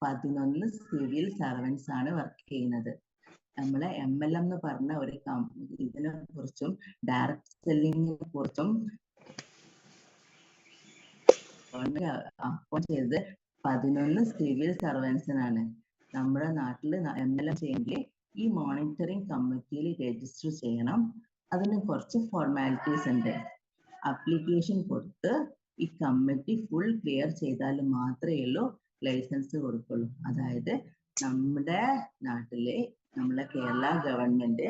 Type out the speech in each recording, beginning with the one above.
11 civil servants ആണ് work ചെയ്യുന്നത്. നമ്മളെ MLM എന്ന് പറഞ്ഞ ഒരു ഇതിനെ കുറിച്ചും ഡയറക്ട് സെല്ലിങ്ങിനെ കുറിച്ചും അപ്പോയിന്റ് ചെയ്തത് 11 സിവിൽ സർവൻസിനാണ്. നമ്മുടെ നാട്ടിൽ MLM ചെയ്യെങ്കിൽ ഈ മോണിറ്ററിംഗ് കമ്മിറ്റിയിൽ രജിസ്റ്റർ ചെയ്യണം. അതിന് കുറച്ച് ഫോർമാലിറ്റീസ് ഉണ്ട്. അപ്ലിക്കേഷൻ കൊടുത്ത് ഈ കമ്മിറ്റി ഫുൾ ക്ലിയർ ചെയ്താൽ മാത്രമേ ഉള്ളൂ ലൈസൻസ് കൊടുക്കുള്ളൂ. അതായത് നമ്മുടെ നാട്ടിലെ നമ്മളെ കേരള ഗവൺമെന്റ്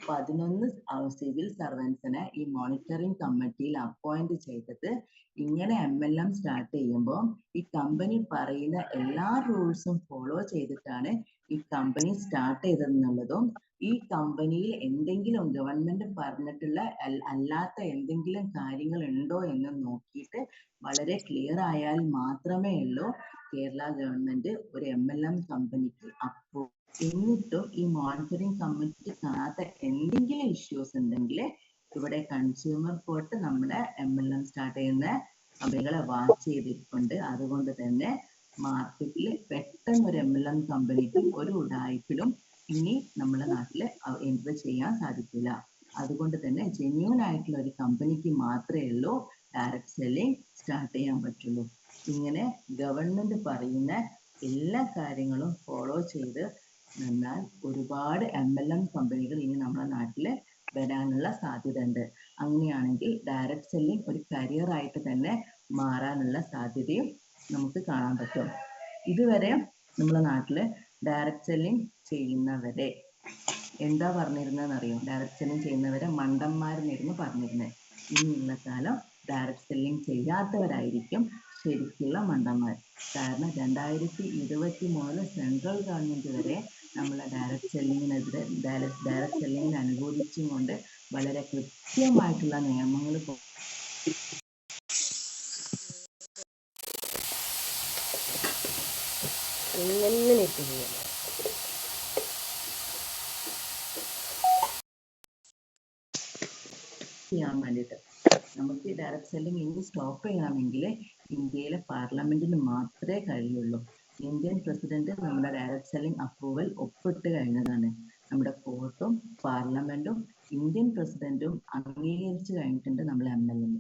11 സിവിൽ സർവൻസിനെ ഈ മോണിറ്ററിംഗ് കമ്മിറ്റിയിൽ അപ്പോയിന്റ് ചെയ്തത് ഇങ്ങനെ MLM സ്റ്റാർട്ട് ചെയ്യുമ്പോൾ ഈ കമ്പനി പറയുന്ന എല്ലാ റൂൾസും ഫോളോ ചെയ്തിട്ടാണ് ഈ കമ്പനി സ്റ്റാർട്ട് ചെയ്തതെന്നുള്ളതും ഈ കമ്പനിയിൽ എന്തെങ്കിലും ഗവൺമെന്റ് പറഞ്ഞിട്ടുള്ള അല്ലാത്ത എന്തെങ്കിലും കാര്യങ്ങൾ ഉണ്ടോ എന്ന് നോക്കിയിട്ട് വളരെ ക്ലിയർ ആയാൽ മാത്രമേ ഉള്ളൂ കേരള ഗവൺമെന്റ് ഒരു MLM കമ്പനിക്ക് അപ്രൂവ്. എന്നിട്ടും ഈ മോണിറ്ററിംഗ് കമ്മിറ്റി കാണാത്ത എന്തെങ്കിലും ഇഷ്യൂസ് ഉണ്ടെങ്കിൽ ഇവിടെ കൺസ്യൂമർ കോർട്ട് നമ്മുടെ MLM സ്റ്റാർട്ട് ചെയ്യുന്ന കമ്പനികളെ വാച്ച് ചെയ്തിട്ടുണ്ട്. അതുകൊണ്ട് തന്നെ മാർക്കറ്റിൽ പെട്ടെന്ന് ഒരു MLM കമ്പനിക്കും ഒരു ഉഡായിപ്പിലും ഇനി നമ്മുടെ നാട്ടിൽ എൻട്രി ചെയ്യാൻ സാധിക്കില്ല. അതുകൊണ്ട് തന്നെ ജെന്യൂൻ ആയിട്ടുള്ള ഒരു കമ്പനിക്ക് മാത്രമേ ഉള്ളൂ ഡയറക്ട് സെല്ലിംഗ് സ്റ്റാർട്ട് ചെയ്യാൻ പറ്റുള്ളൂ. ഇങ്ങനെ ഗവൺമെന്റ് പറയുന്ന എല്ലാ കാര്യങ്ങളും ഫോളോ ചെയ്ത് എന്നാൽ ഒരുപാട് MLM കമ്പനികൾ ഇനി നമ്മുടെ നാട്ടിൽ വരാനുള്ള സാധ്യത ഉണ്ട്. അങ്ങനെയാണെങ്കിൽ ഡയറക്ട് സെല്ലിംഗ് ഒരു കരിയർ ആയിട്ട് തന്നെ മാറാനുള്ള സാധ്യതയും നമുക്ക് കാണാൻ പറ്റും. ഇതുവരെ നമ്മുടെ നാട്ടില് ഡയറക്ട് സെല്ലിംഗ് ചെയ്യുന്നവരെ എന്താ പറഞ്ഞിരുന്നതെന്ന് അറിയോ? ഡയറക്ട് സെല്ലിംഗ് ചെയ്യുന്നവരെ മണ്ടന്മാരെന്നായിരുന്നു പറഞ്ഞിരുന്നത്. ഇനിയുള്ള കാലം ഡയറക്ട് സെല്ലിംഗ് ചെയ്യാത്തവരായിരിക്കും ശരിക്കുള്ള മണ്ടന്മാർ. കാരണം 2023 സെൻട്രൽ ഗവൺമെന്റ് വരെ നമ്മളെ ഡയറക്ട് സെല്ലിങ്ങിനെതിരെ ഡയറക്ട് സെല്ലിങ്ങിനെ അനുകൂലിച്ചും കൊണ്ട് വളരെ കൃത്യമായിട്ടുള്ള നിയമങ്ങൾ ചെയ്യാൻ വേണ്ടിയിട്ട് നമുക്ക് ഡയറക്ട് സെല്ലിംഗ് ഇനി സ്റ്റോപ്പ് ചെയ്യണമെങ്കിൽ ഇന്ത്യയിലെ പാർലമെന്റിന് മാത്രമേ കഴിയുള്ളൂ. ഇന്ത്യൻ പ്രസിഡന്റ് നമ്മുടെ ഡയറക്ട് സെല്ലിംഗ് അപ്രൂവൽ ഒപ്പിട്ട് കഴിഞ്ഞതാണ്. നമ്മുടെ കോർട്ടും പാർലമെന്റും ഇന്ത്യൻ പ്രസിഡന്റും അംഗീകരിച്ചു കഴിഞ്ഞിട്ടുണ്ട് നമ്മൾ MLM.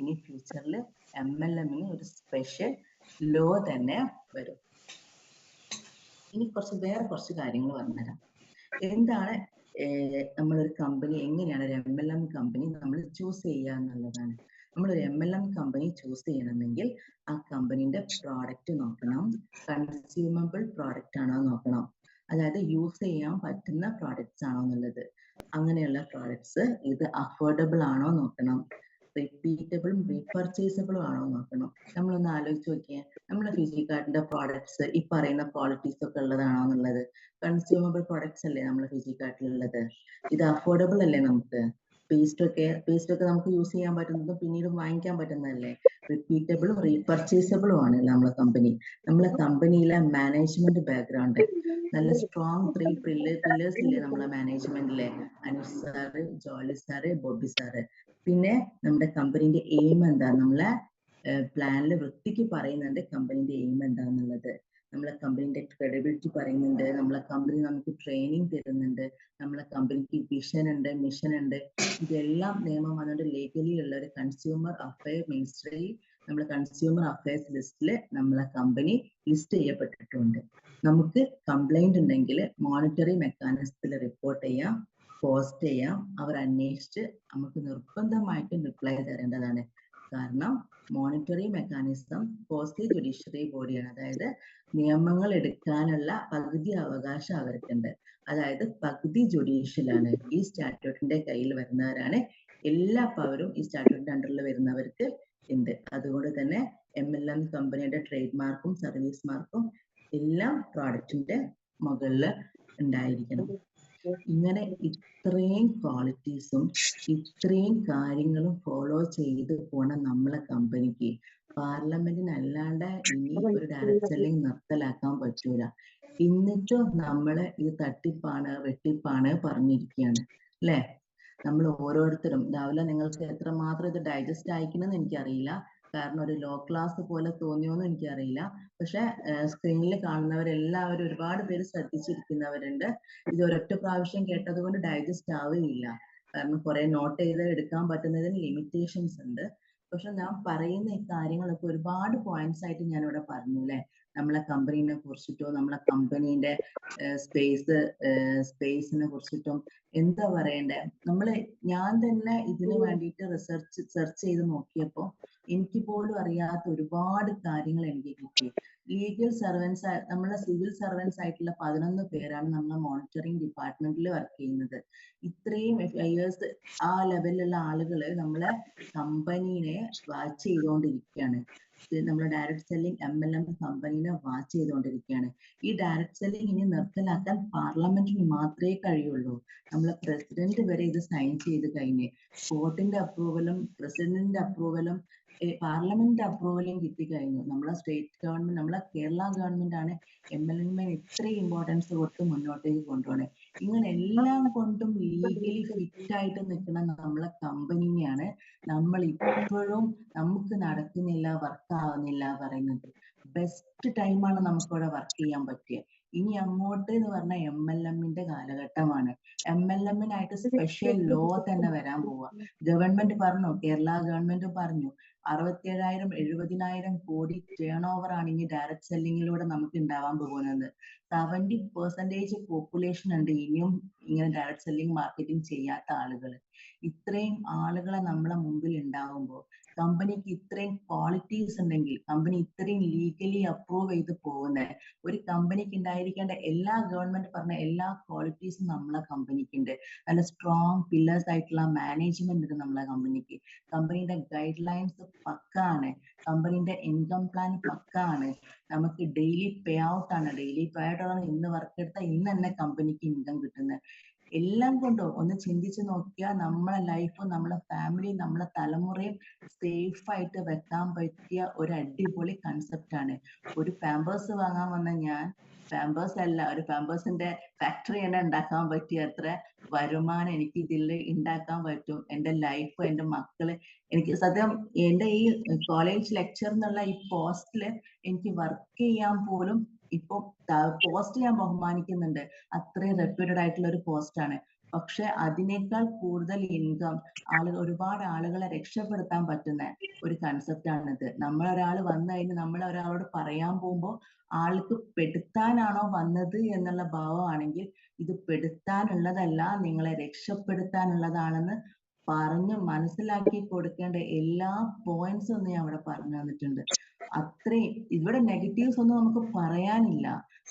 ഇനി ഫ്യൂച്ചറിൽ MLM-ന് ഒരു സ്പെഷ്യൽ ലോ തന്നെ വരും. ഇനി വേറെ കുറച്ച് കാര്യങ്ങൾ പറഞ്ഞുതരാം. എന്താണ് നമ്മളൊരു കമ്പനി, എങ്ങനെയാണ് ഒരു MLM കമ്പനി നമ്മൾ ചൂസ് ചെയ്യുക എന്നുള്ളതാണ്. നമ്മളൊരു MLM കമ്പനി ചൂസ് ചെയ്യണമെങ്കിൽ ആ കമ്പനിന്റെ പ്രോഡക്റ്റ് നോക്കണം. കൺസ്യൂമബിൾ പ്രോഡക്റ്റ് ആണോ നോക്കണം. അതായത് യൂസ് ചെയ്യാൻ പറ്റുന്ന പ്രോഡക്ട്സ് ആണോ എന്നുള്ളത്. അങ്ങനെയുള്ള പ്രോഡക്ട്സ് ഇത് അഫോർഡബിൾ ആണോ നോക്കണം. റിപ്പീറ്റബിളും റീപർച്ചേസബിളും ആണോ നോക്കണം. നമ്മളൊന്ന് ആലോചിച്ച് നോക്കിയാൽ നമ്മുടെ ഫിജിക്കാർട്ടിന്റെ പ്രോഡക്ട്സ് ഈ പറയുന്ന ക്വാളിറ്റീസ് ഒക്കെ ഉള്ളതാണോ എന്നുള്ളത്. കൺസ്യൂമബിൾ പ്രോഡക്ട്സ് അല്ലേ നമ്മുടെ ഫിജിക്കാർട്ടിലുള്ളത്. ഇത് അഫോർഡബിൾ അല്ലേ നമുക്ക്. പേസ്റ്റ് ഒക്കെ നമുക്ക് യൂസ് ചെയ്യാൻ പറ്റുന്നതും പിന്നീട് വാങ്ങിക്കാൻ പറ്റുന്നതല്ലേ. റിപ്പീറ്റബിളും റീപർച്ചേസബിളും ആണ് നമ്മളെ കമ്പനി. നമ്മളെ കമ്പനിയിലെ മാനേജ്മെന്റ് ബാക്ക്ഗ്രൗണ്ട് നല്ല സ്ട്രോങ് 3 പില്ലേഴ്സ് ഇല്ലേ നമ്മളെ മാനേജ്മെന്റിലെ. Anush sir, Jolly sir, Bobby sir. പിന്നെ നമ്മുടെ കമ്പനിന്റെ എയിം എന്താ, നമ്മളെ പ്ലാനിൽ വൃത്തിക്ക് പറയുന്നുണ്ട് കമ്പനിന്റെ എയിം എന്താന്നുള്ളത്. നമ്മളെ കമ്പനിന്റെ ക്രെഡിബിലിറ്റി പറയുന്നുണ്ട്. നമ്മളെ കമ്പനി നമുക്ക് ട്രെയിനിങ് തരുന്നുണ്ട്. നമ്മളെ കമ്പനിക്ക് വിഷൻ ഉണ്ട്, മിഷൻ ഉണ്ട്. ഇതെല്ലാം നിയമം വന്നിട്ട് ലീഗലി ഉള്ള ഒരു കൺസ്യൂമർ അഫയർ മിനിസ്ട്രി നമ്മളെ കൺസ്യൂമർ അഫയേഴ്സ് ലിസ്റ്റില് നമ്മളെ കമ്പനി ലിസ്റ്റ് ചെയ്യപ്പെട്ടിട്ടുണ്ട്. നമുക്ക് കംപ്ലൈന്റ് ഉണ്ടെങ്കിൽ മോണിറ്ററി മെക്കാനിസത്തിൽ റിപ്പോർട്ട് ചെയ്യാം, പോസ്റ്റ് ചെയ്യാം. അവർ അന്വേഷിച്ച് നമുക്ക് നിർബന്ധമായിട്ടും റിപ്ലൈ തരേണ്ടതാണ്. കാരണം മോണിറ്ററി മെക്കാനിസം പോസ്റ്റ് ജുഡീഷ്യറി ബോഡിയാണ്. അതായത് നിയമങ്ങൾ എടുക്കാനുള്ള പകുതി അവകാശം അവർക്കുണ്ട്. അതായത് പകുതി ജുഡീഷ്യലാണ്. ഈ സ്റ്റാറ്റ്യൂട്ടിന്റെ കയ്യിൽ വരുന്നവരാണ്. എല്ലാ പവറും ഈ സ്റ്റാറ്റ്യൂട്ടിന്റെ അണ്ടറിൽ വരുന്നവർക്ക് ഉണ്ട്. അതുകൊണ്ട് തന്നെ MLM കമ്പനിയുടെ ട്രേഡ് മാർക്കും സർവീസ് മാർക്കും എല്ലാം പ്രോഡക്റ്റിന്റെ മുകളിൽ ഉണ്ടായിരിക്കണം. ഇങ്ങനെ ഇത്രയും ക്വാളിറ്റീസും ഇത്രയും കാര്യങ്ങളും ഫോളോ ചെയ്ത് പോണ നമ്മളെ കമ്പനിക്ക് പാർലമെന്റിനല്ലാണ്ട് ഇനി ഒരു ഡയറക്ട് സെല്ലിംഗ് നിർത്തലാക്കാൻ പറ്റൂല. എന്നിട്ടും നമ്മളെ ഇത് തട്ടിപ്പാണ് വെട്ടിപ്പാണ് പറഞ്ഞിരിക്കുകയാണ് അല്ലെ. നമ്മൾ ഓരോരുത്തരും രാവിലെ നിങ്ങൾക്ക് എത്രമാത്രം ഇത് ഡൈജസ്റ്റ് ആയിക്കണമെന്ന് എനിക്കറിയില്ല. കാരണം ഒരു ലോ ക്ലാസ് പോലെ തോന്നിയോന്ന് എനിക്കറിയില്ല. പക്ഷെ സ്ക്രീനിൽ കാണുന്നവരെല്ലാവരും ഒരുപാട് പേര് ശ്രദ്ധിച്ചിരിക്കുന്നവരുണ്ട്. ഇത് ഒരൊറ്റ പ്രാവശ്യം കേട്ടത് കൊണ്ട് ഡൈജസ്റ്റ് ആവുകയില്ല. കാരണം കുറെ നോട്ട് ചെയ്ത് എടുക്കാൻ പറ്റുന്നതിന് ലിമിറ്റേഷൻസ് ഉണ്ട്. പക്ഷെ ഞാൻ പറയുന്ന ഈ കാര്യങ്ങളൊക്കെ ഒരുപാട് പോയിന്റ്സ് ആയിട്ട് ഞാൻ ഇവിടെ പറഞ്ഞു അല്ലെ. നമ്മളെ കമ്പനീനെ കുറിച്ചിട്ടോ നമ്മളെ കമ്പനീന്റെ സ്പേസിനെ കുറിച്ചിട്ടും എന്താ പറയണ്ടേ. ഞാൻ തന്നെ ഇതിനു വേണ്ടിയിട്ട് സെർച്ച് ചെയ്ത് നോക്കിയപ്പോ എനിക്ക് പോലും അറിയാത്ത ഒരുപാട് കാര്യങ്ങൾ എനിക്ക് കിട്ടി. ലീഗൽ സർവൻസ്, നമ്മളെ സിവിൽ സർവൻസ് ആയിട്ടുള്ള 11 പേരാണ് നമ്മളെ മോണിറ്ററിംഗ് ഡിപ്പാർട്ട്മെന്റിൽ വർക്ക് ചെയ്യുന്നത്. ഇത്രയും ഇയേഴ്സ് ആ ലെവലിലുള്ള ആളുകൾ നമ്മളെ കമ്പനീനെ വാച്ച് ചെയ്തുകൊണ്ടിരിക്കുകയാണ്. നമ്മുടെ ഡയറക്ട് സെല്ലിംഗ് MLM കമ്പനീനെ വാച്ച് ചെയ്തുകൊണ്ടിരിക്കുകയാണ്. ഈ ഡയറക്ട് സെല്ലിംഗ് ഇനി നിർത്തലാക്കാൻ പാർലമെന്റിന് മാത്രമേ കഴിയുള്ളൂ. നമ്മളെ പ്രസിഡന്റ് വരെ ഇത് സൈൻ ചെയ്ത് കഴിഞ്ഞ് കോർട്ടിന്റെ അപ്രൂവലും പ്രസിഡന്റിന്റെ അപ്രൂവലും പാർലമെന്റ് അപ്രൂവലും കിട്ടിക്കഴിഞ്ഞു. നമ്മളെ സ്റ്റേറ്റ് ഗവൺമെന്റ്, നമ്മളെ കേരള ഗവൺമെന്റ് ആണ് MLM ഇത്രയും ഇമ്പോർട്ടൻസ് കൊടുത്ത് മുന്നോട്ടേക്ക് കൊണ്ടുപോകണേ. ഇങ്ങനെ എല്ലാം കൊണ്ടും ലീഗലി ഫിറ്റ് ആയിട്ട് നിൽക്കുന്ന നമ്മളെ കമ്പനിയാണ് നമ്മൾ ഇപ്പോഴും നമുക്ക് നടക്കുന്നില്ല, വർക്ക് ആവുന്നില്ല പറയുന്നത്. ബെസ്റ്റ് ടൈമാണ് നമുക്കിവിടെ വർക്ക് ചെയ്യാൻ പറ്റിയ. ഇനി അങ്ങോട്ട് എന്ന് പറഞ്ഞാൽ MLM കാലഘട്ടമാണ്. MLM സ്പെഷ്യൽ ലോ തന്നെ വരാൻ പോവുക. ഗവൺമെന്റ് പറഞ്ഞു, കേരള ഗവൺമെന്റ് പറഞ്ഞു 67,000-70,000 കോടി ടേൺ ഓവർ ആണ് ഇനി ഡയറക്ട് സെല്ലിങ്ങിലൂടെ നമുക്ക് ഉണ്ടാവാൻ പോകുന്നത്. 70% പോപ്പുലേഷൻ ഉണ്ട് ഇനിയും ഇങ്ങനെ ഡയറക്ട് സെല്ലിംഗ് മാർക്കറ്റിംഗ് ചെയ്യാത്ത ആളുകൾ. ഇത്രയും ആളുകളെ നമ്മളെ മുമ്പിൽ ഉണ്ടാവുമ്പോൾ കമ്പനിക്ക് ഇത്രയും ക്വാളിറ്റീസ് ഉണ്ടെങ്കിൽ, കമ്പനി ഇത്രയും ലീഗലി അപ്രൂവ് ചെയ്ത് പോകുന്ന ഒരു കമ്പനിക്ക് ഉണ്ടായിരിക്കേണ്ട എല്ലാ, ഗവൺമെന്റ് പറഞ്ഞ എല്ലാ ക്വാളിറ്റീസും നമ്മളെ കമ്പനിക്ക് ഉണ്ട്. നല്ല സ്ട്രോങ് പില്ലേഴ്സ് ആയിട്ടുള്ള മാനേജ്മെന്റ് ഉണ്ട് നമ്മളെ കമ്പനിക്ക്. കമ്പനിയുടെ ഗൈഡ് ലൈൻസ് പക്കാണ്. കമ്പനിയുടെ ഇൻകം പ്ലാൻ പക്കാണ്. നമുക്ക് ഡെയിലി പേ ഔട്ട് ആണ്. ഡെയിലി പേ ഔട്ട് ആണ്. ഇന്ന് വർക്ക് എടുത്താൽ ഇന്ന് തന്നെ കമ്പനിക്ക് ഇൻകം കിട്ടുന്നത്. എല്ലാം കൊണ്ടും ഒന്ന് ചിന്തിച്ചു നോക്കിയാൽ നമ്മളെ ലൈഫും നമ്മളെ ഫാമിലിയും നമ്മളെ തലമുറയും സേഫ് ആയിട്ട് വെക്കാൻ പറ്റിയ ഒരു അടിപൊളി കൺസെപ്റ്റ് ആണ്. ഒരു പാമ്പേഴ്സ് വാങ്ങാൻ വന്ന ഞാൻ, പാമ്പേഴ്സ് അല്ല, ഒരു പാമ്പേഴ്സിന്റെ ഫാക്ടറി തന്നെ ഉണ്ടാക്കാൻ പറ്റിയ അത്ര വരുമാനം എനിക്ക് ഇതിൽ ഉണ്ടാക്കാൻ പറ്റും. എൻ്റെ ലൈഫ്, എൻ്റെ മക്കള്, എനിക്ക് സത്യം എൻ്റെ ഈ കോളേജ് ലെക്ചർ എന്നുള്ള ഈ പോസ്റ്റില് എനിക്ക് വർക്ക് ചെയ്യാൻ പോലും ഇപ്പൊ പോസ്റ്റ് ഞാൻ ബഹുമാനിക്കുന്നുണ്ട്. അത്രയും റെപ്യൂട്ടഡ് ആയിട്ടുള്ള ഒരു പോസ്റ്റ് ആണ്. പക്ഷെ അതിനേക്കാൾ കൂടുതൽ ഇൻകം, ഒരുപാട് ആളുകളെ രക്ഷപ്പെടുത്താൻ പറ്റുന്ന ഒരു കൺസെപ്റ്റ് ആണിത്. നമ്മളൊരാൾ വന്നു കഴിഞ്ഞ് നമ്മൾ ഒരാളോട് പറയാൻ പോകുമ്പോൾ ആൾക്ക് പെടുത്താനാണോ വന്നത് എന്നുള്ള ഭാവമാണെങ്കിൽ ഇത് പെടുത്താനുള്ളതല്ല, നിങ്ങളെ രക്ഷപ്പെടുത്താനുള്ളതാണെന്ന് പറഞ്ഞ് മനസ്സിലാക്കി കൊടുക്കേണ്ട എല്ലാ പോയിന്റ്സും ഒന്ന് ഞാൻ അവിടെ പറഞ്ഞു തന്നിട്ടുണ്ട്. അത്രയും ഇവിടെ നെഗറ്റീവ്സ് ഒന്നും നമുക്ക് പറയാനില്ല.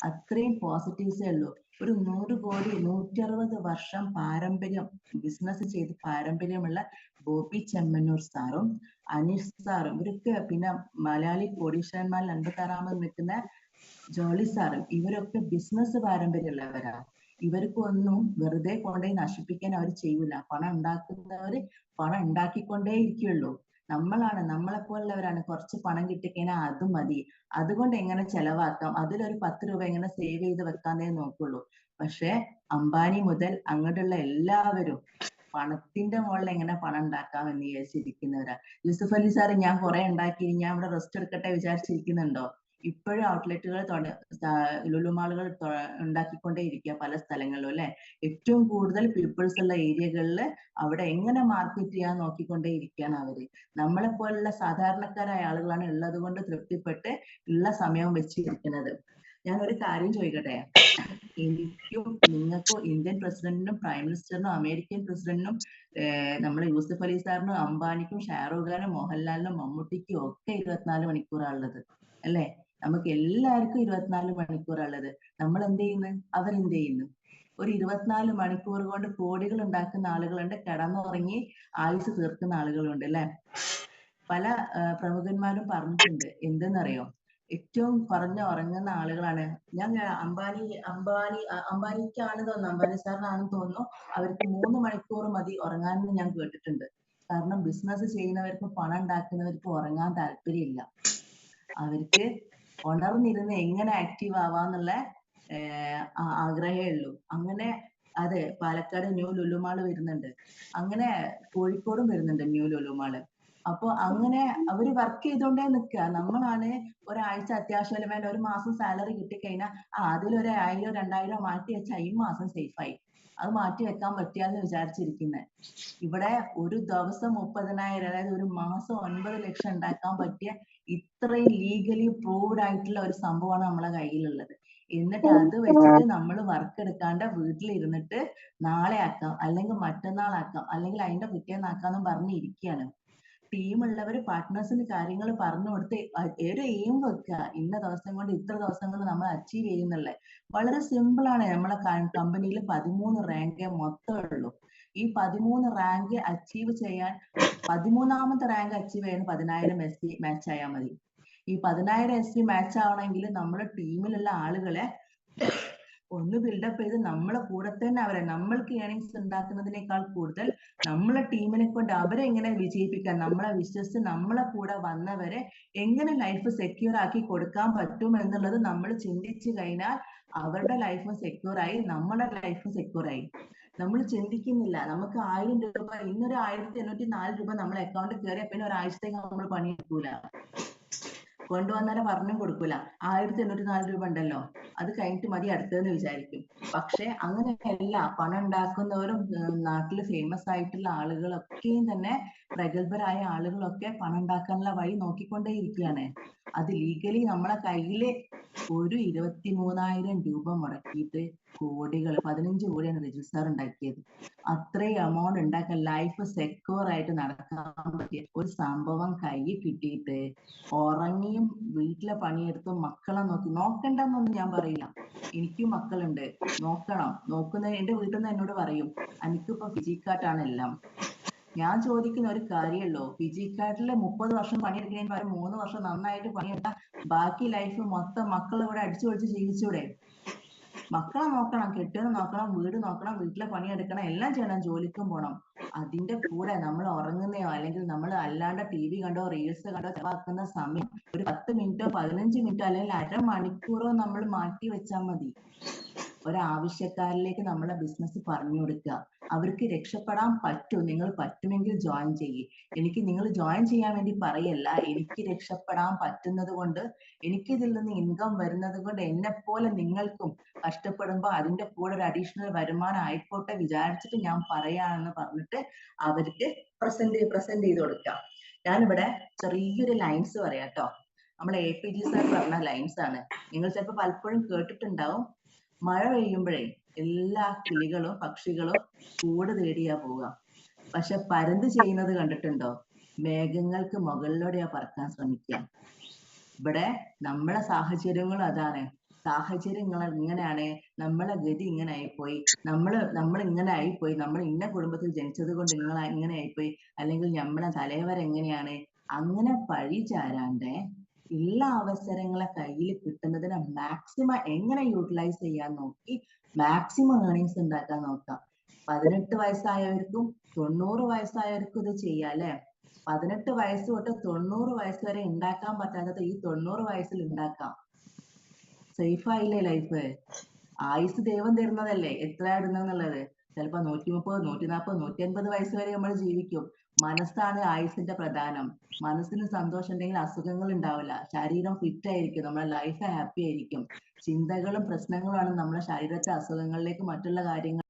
അത്രയും പോസിറ്റീവ്സേ ഉള്ളൂ. ഒരു 100 കോടി 160 വർഷം പാരമ്പര്യം ബിസിനസ് ചെയ്ത് പാരമ്പര്യമുള്ള ബോബി ചെമ്മന്നൂർ സാറും അനീഷ് സാറും, ഇവരൊക്കെ, പിന്നെ മലയാളി കോടീശ്വരന്മാരിൽ 56ാമത് നിൽക്കുന്ന ജോളി സാറും, ഇവരൊക്കെ ബിസിനസ് പാരമ്പര്യമുള്ളവരാണ്. ഇവർക്കൊന്നും വെറുതെ കൊണ്ടുപോയി നശിപ്പിക്കാൻ അവർ ചെയ്യൂല. പണം ഉണ്ടാക്കുന്നവര് പണം ഉണ്ടാക്കിക്കൊണ്ടേ ഇരിക്കുള്ളൂ. നമ്മളെപ്പോലുള്ളവരാണ് കുറച്ച് പണം കിട്ടിക്കഴിഞ്ഞാൽ അത് മതി, അതുകൊണ്ട് എങ്ങനെ ചെലവാക്കാം, അതിലൊരു 10 രൂപ എങ്ങനെ സേവ് ചെയ്ത് വെക്കാന്നേ നോക്കുള്ളൂ. പക്ഷെ അംബാനി മുതൽ അങ്ങോട്ടുള്ള എല്ലാവരും പണത്തിന്റെ മുകളിൽ എങ്ങനെ പണം ഉണ്ടാക്കാം എന്ന് വിചാരിച്ചിരിക്കുന്നവരാ. യൂസുഫ് അലി സാറ് ഞാൻ കുറെ ഉണ്ടാക്കി, ഞാൻ ഇവിടെ റെസ്റ്റ് എടുക്കട്ടെ വിചാരിച്ചിരിക്കുന്നുണ്ടോ? ഇപ്പോഴും ഔട്ട്ലെറ്റുകൾ ലുലുമാളുകൾ ഉണ്ടാക്കിക്കൊണ്ടേ ഇരിക്കുക പല സ്ഥലങ്ങളിലും അല്ലെ. ഏറ്റവും കൂടുതൽ പീപ്പിൾസ് ഉള്ള ഏരിയകളിൽ അവിടെ എങ്ങനെ മാർക്കറ്റ് ചെയ്യാൻ നോക്കിക്കൊണ്ടേ ഇരിക്കുകയാണ് അവര്. നമ്മളെ പോലുള്ള സാധാരണക്കാരായ ആളുകളാണ് ഉള്ളത് കൊണ്ട് തൃപ്തിപ്പെട്ട് ഉള്ള സമയം വെച്ചിരിക്കുന്നത്. ഞാൻ ഒരു കാര്യം ചോദിക്കട്ടെ, എനിക്കും നിങ്ങൾക്കും ഇന്ത്യൻ പ്രസിഡന്റിനും പ്രൈം മിനിസ്റ്ററിനും അമേരിക്കൻ പ്രസിഡന്റിനും നമ്മളെ യൂസുഫ് അലി സാറിനും അംബാനിക്കും ഷാറൂഖ് ഖാനും മോഹൻലാലിനും മമ്മൂട്ടിക്കും ഒക്കെ 24 മണിക്കൂറാണുള്ളത് അല്ലെ. നമുക്ക് എല്ലാവർക്കും 24 മണിക്കൂറാണുള്ളത്. നമ്മൾ എന്ത് ചെയ്യുന്നു, അവരെന്ത് ചെയ്യുന്നു? ഒരു 24 മണിക്കൂർ കൊണ്ട് കോടികൾ ഉണ്ടാക്കുന്ന ആളുകളുണ്ട്, കിടന്നുറങ്ങി ആയുസ് തീർക്കുന്ന ആളുകളുണ്ട് അല്ലെ. പല പ്രമുഖന്മാരും പറഞ്ഞിട്ടുണ്ട് എന്തെന്നറിയോ, ഏറ്റവും കുറഞ്ഞ ഉറങ്ങുന്ന ആളുകളാണ്. ഞാൻ അംബാനിക്കാണ് തോന്നുന്നു, അംബാനി സാറിനാണെന്ന് തോന്നുന്നു, അവർക്ക് 3 മണിക്കൂർ മതി ഉറങ്ങാനെന്ന് ഞാൻ കേട്ടിട്ടുണ്ട്. കാരണം ബിസിനസ് ചെയ്യുന്നവർക്ക് പണം ഉണ്ടാക്കുന്നവർക്ക് ഉറങ്ങാൻ താല്പര്യമില്ല. അവർക്ക് ഉണർന്നിരുന്ന് എങ്ങനെ ആക്റ്റീവ് ആവാന്നുള്ള ആഗ്രഹമേ ഉള്ളൂ. അങ്ങനെ അതെ, പാലക്കാട് ന്യൂ ലുലുമാള് വരുന്നുണ്ട്, അങ്ങനെ കോഴിക്കോടും വരുന്നുണ്ട് ന്യൂ ലുലുമാള്. അപ്പൊ അങ്ങനെ അവര് വർക്ക് ചെയ്തോണ്ടേ നിക്കുക. നമ്മളാണ് ഒരാഴ്ച അത്യാവശ്യം വേണ്ട ഒരു മാസം സാലറി കിട്ടിക്കഴിഞ്ഞാൽ അതിലൊരു 1000 2000 മാറ്റി വെച്ചാൽ ഈ മാസം സേഫായി, അത് മാറ്റി വെക്കാൻ പറ്റിയാന്ന് വിചാരിച്ചിരിക്കുന്നത്. ഇവിടെ ഒരു ദിവസം 30,000, അതായത് ഒരു മാസം 9 ലക്ഷം ഉണ്ടാക്കാൻ പറ്റിയ ഇത്രയും ലീഗലി പ്രൂവ്ഡ് ആയിട്ടുള്ള ഒരു സംഭവമാണ് നമ്മളെ കയ്യിലുള്ളത്. എന്നിട്ട് അത് വെച്ചിട്ട് നമ്മൾ വർക്ക് എടുക്കാണ്ട് വീട്ടിലിരുന്നിട്ട് നാളെ ആക്കാം, അല്ലെങ്കിൽ മറ്റന്നാളാക്കാം, അല്ലെങ്കിൽ അതിന്റെ പിറ്റേന്നാക്കാന്നും പറഞ്ഞിരിക്കുകയാണ്. ടീമുള്ളവര് പാർട്ട്നേഴ്സിന് കാര്യങ്ങൾ പറഞ്ഞു കൊടുത്ത് ഒരു എയിം വെക്കുക, ഇന്ന ദിവസം കൊണ്ട് ഇത്ര ദിവസം കൊണ്ട് നമ്മൾ അച്ചീവ് ചെയ്യുന്നുള്ളത്. വളരെ സിമ്പിൾ ആണ്. നമ്മളെ കമ്പനിയിൽ 13 റാങ്കേ മൊത്തം ഉള്ളൂ. ഈ 13 റാങ്ക് അച്ചീവ് ചെയ്യാൻ 13ാമത്തെ റാങ്ക് അച്ചീവ് ചെയ്യാൻ 10,000 SC മാച്ച് ആയാൽ മതി. ഈ 10,000 SC മാച്ച് ആവണമെങ്കിൽ നമ്മുടെ ടീമിലുള്ള ആളുകളെ ഒന്ന് ബിൽഡപ്പ് ചെയ്ത് നമ്മളെ കൂടെ തന്നെ അവരെ, നമ്മൾക്ക് ഏണിങ്സ് ഉണ്ടാക്കുന്നതിനേക്കാൾ കൂടുതൽ നമ്മളെ ടീമിനെ കൊണ്ട് അവരെ എങ്ങനെ വിജയിപ്പിക്കാൻ, നമ്മളെ വിശ്വസിച്ച് നമ്മളെ കൂടെ വന്നവരെ എങ്ങനെ ലൈഫ് സെക്യൂർ ആക്കി കൊടുക്കാൻ പറ്റും എന്നുള്ളത് നമ്മൾ ചിന്തിച്ചു കഴിഞ്ഞാൽ അവരുടെ ലൈഫും സെക്യൂർ ആയി, നമ്മുടെ ലൈഫും സെക്യൂർ ആയി. നമ്മൾ ചിന്തിക്കുന്നില്ല. നമുക്ക് 1000 രൂപ, ഇന്നൊരു 1804 രൂപ നമ്മളെ അക്കൗണ്ടിൽ കയറിയ പിന്നെ ഒരാഴ്ചത്തേക്ക് നമ്മൾ പണിയെടുക്കൂല, കൊണ്ടുവന്നാലും പറഞ്ഞും കൊടുക്കൂല. 1804 രൂപ ഉണ്ടല്ലോ, അത് കഴിഞ്ഞിട്ട് മതി അടുത്തതെന്ന് വിചാരിക്കും. പക്ഷെ അങ്ങനെയല്ല. പണം ഉണ്ടാക്കുന്നവരും നാട്ടിൽ ഫേമസ് ആയിട്ടുള്ള ആളുകളൊക്കെയും തന്നെ പ്രഗത്ഭരായ ആളുകളൊക്കെ പണം ഉണ്ടാക്കാനുള്ള വഴി നോക്കിക്കൊണ്ടേ ഇരിക്കുകയാണ്. അത് ലീഗലി നമ്മളെ കയ്യില് ഒരു 23,000 രൂപ മുടക്കിയിട്ട് കോടികൾ, 15 കോടിയാണ് രജിസ്റ്റർ ഉണ്ടാക്കിയത്. അത്രയും എമൗണ്ട് ഉണ്ടാക്കാൻ ലൈഫ് സെക്യൂർ ആയിട്ട് നടക്കാൻ പറ്റിയ ഒരു സംഭവം കയ്യിൽ കിട്ടിയിട്ട് ഉറങ്ങിയും വീട്ടിലെ പണിയെടുത്തും മക്കളെ നോക്കണ്ടെന്നൊന്നും ഞാൻ പറയില്ല. എനിക്കും മക്കളുണ്ട്, നോക്കണം. എന്റെ വീട്ടിൽ നിന്ന് എന്നോട് പറയും, എനിക്കിപ്പോ ഫിജിക്കാട്ടാണ് എല്ലാം. ഞാൻ ചോദിക്കുന്ന ഒരു കാര്യമുള്ളൂ, ഫിജിക്കാട്ടില് 30 വർഷം പണിയെടുക്കുന്നതിന് പകരം 3 വർഷം നന്നായിട്ട് പണിയെടുത്താൽ ബാക്കി ലൈഫ് മൊത്തം മക്കൾ ഇവിടെ അടിച്ചു പൊളിച്ച് ജീവിച്ചൂടെ? മക്കളെ നോക്കണം, കെട്ടിയവനെ നോക്കണം, വീട് നോക്കണം, വീട്ടിലെ പണിയെടുക്കണം, എല്ലാം ചെയ്യണം, ജോലിക്കും പോണം. അതിന്റെ കൂടെ നമ്മൾ ഉറങ്ങുന്നയോ അല്ലെങ്കിൽ നമ്മൾ അല്ലാണ്ട് TV കണ്ടോ റീൽസ് കണ്ടോ ചെലവാക്കുന്ന സമയം ഒരു 10 മിനിറ്റോ 15 മിനിറ്റോ അല്ലെങ്കിൽ അരമണിക്കൂറോ നമ്മൾ മാറ്റി വെച്ചാൽ മതി. ഒരാവശ്യക്കാരിലേക്ക് നമ്മളെ ബിസിനസ് പറഞ്ഞു കൊടുക്കുക. അവർക്ക് രക്ഷപ്പെടാൻ പറ്റും, നിങ്ങൾ പറ്റുമെങ്കിൽ ജോയിൻ ചെയ്യ്. എനിക്ക് നിങ്ങൾ ജോയിൻ ചെയ്യാൻ വേണ്ടി പറയല്ല, എനിക്ക് രക്ഷപ്പെടാൻ പറ്റുന്നത് കൊണ്ട്, എനിക്ക് ഇതിൽ നിന്ന് ഇൻകം വരുന്നത് കൊണ്ട് എന്നെ പോലെ നിങ്ങൾക്കും കഷ്ടപ്പെടുമ്പോൾ അതിന്റെ കൂടെ ഒരു അഡീഷണൽ വരുമാനം ആയിക്കോട്ടെ വിചാരിച്ചിട്ട് ഞാൻ പറയാണെന്ന് പറഞ്ഞിട്ട് അവർക്ക് പ്രസന്റ് ചെയ്ത് കൊടുക്കാം. ഞാനിവിടെ ചെറിയൊരു ലൈൻസ് പറയാട്ടോ. നമ്മളെ APG സാർ പറഞ്ഞ ലൈൻസ് ആണ്. നിങ്ങൾ ചിലപ്പോൾ പലപ്പോഴും കേട്ടിട്ടുണ്ടാവും. മഴ പെയ്യുമ്പോഴേ എല്ലാ കിളികളും പക്ഷികളും കൂട് തേടിയാ പോവുക. പക്ഷെ പരുന്ത് ചെയ്യുന്നത് കണ്ടിട്ടുണ്ടോ? മേഘങ്ങൾക്ക് മുകളിലൂടെയാ പറക്കാൻ ശ്രമിക്കുക. ഇവിടെ നമ്മളെ സാഹചര്യങ്ങൾ അതാണ്. സാഹചര്യങ്ങൾ ഇങ്ങനെയാണ്, നമ്മളെ ഗതി ഇങ്ങനെ ആയിപ്പോയി, നമ്മൾ ഇങ്ങനെ ആയിപ്പോയി, നമ്മൾ ഇന്ന കുടുംബത്തിൽ ജനിച്ചത് കൊണ്ട് ഇങ്ങനെ ആയിപ്പോയി, അല്ലെങ്കിൽ നമ്മളെ തലവർ എങ്ങനെയാണ്, അങ്ങനെ പഴി ചാരാണ്ട് എല്ലാ അവസരങ്ങളെ കയ്യിൽ കിട്ടുന്നതിനെ മാക്സിമം എങ്ങനെ യൂട്ടിലൈസ് ചെയ്യാൻ നോക്കി മാക്സിമം ഏർണിങ്സ് ഉണ്ടാക്കാൻ നോക്കാം. 18 വയസ്സായവർക്കും 90 വയസ്സായവർക്കും ഇത് ചെയ്യാം അല്ലെ? 18 വയസ്സ് തൊട്ട് 90 വയസ്സ് വരെ ഉണ്ടാക്കാൻ പറ്റാത്തത് ഈ 90 വയസ്സിൽ ഉണ്ടാക്കാം. സേഫ് ആയില്ലേ ലൈഫ്? ആയുസ് ദൈവം തരുന്നതല്ലേ, എത്ര ഇടുന്നെന്നുള്ളത്. ചിലപ്പോ 130, 140, 150 വയസ്സ് വരെ നമ്മൾ ജീവിക്കും. മനസ്സാണ് ആയുസിന്റെ പ്രധാനം. മനസ്സിന് സന്തോഷം ഉണ്ടെങ്കിൽ അസുഖങ്ങൾ ഉണ്ടാവില്ല, ശരീരം ഫിറ്റ് ആയിരിക്കും, നമ്മുടെ ലൈഫ് ഹാപ്പി ആയിരിക്കും. ചിന്തകളും പ്രശ്നങ്ങളുമാണ് നമ്മുടെ ശരീരത്തെ അസുഖങ്ങളിലേക്ക് മറ്റുള്ള കാര്യങ്ങൾ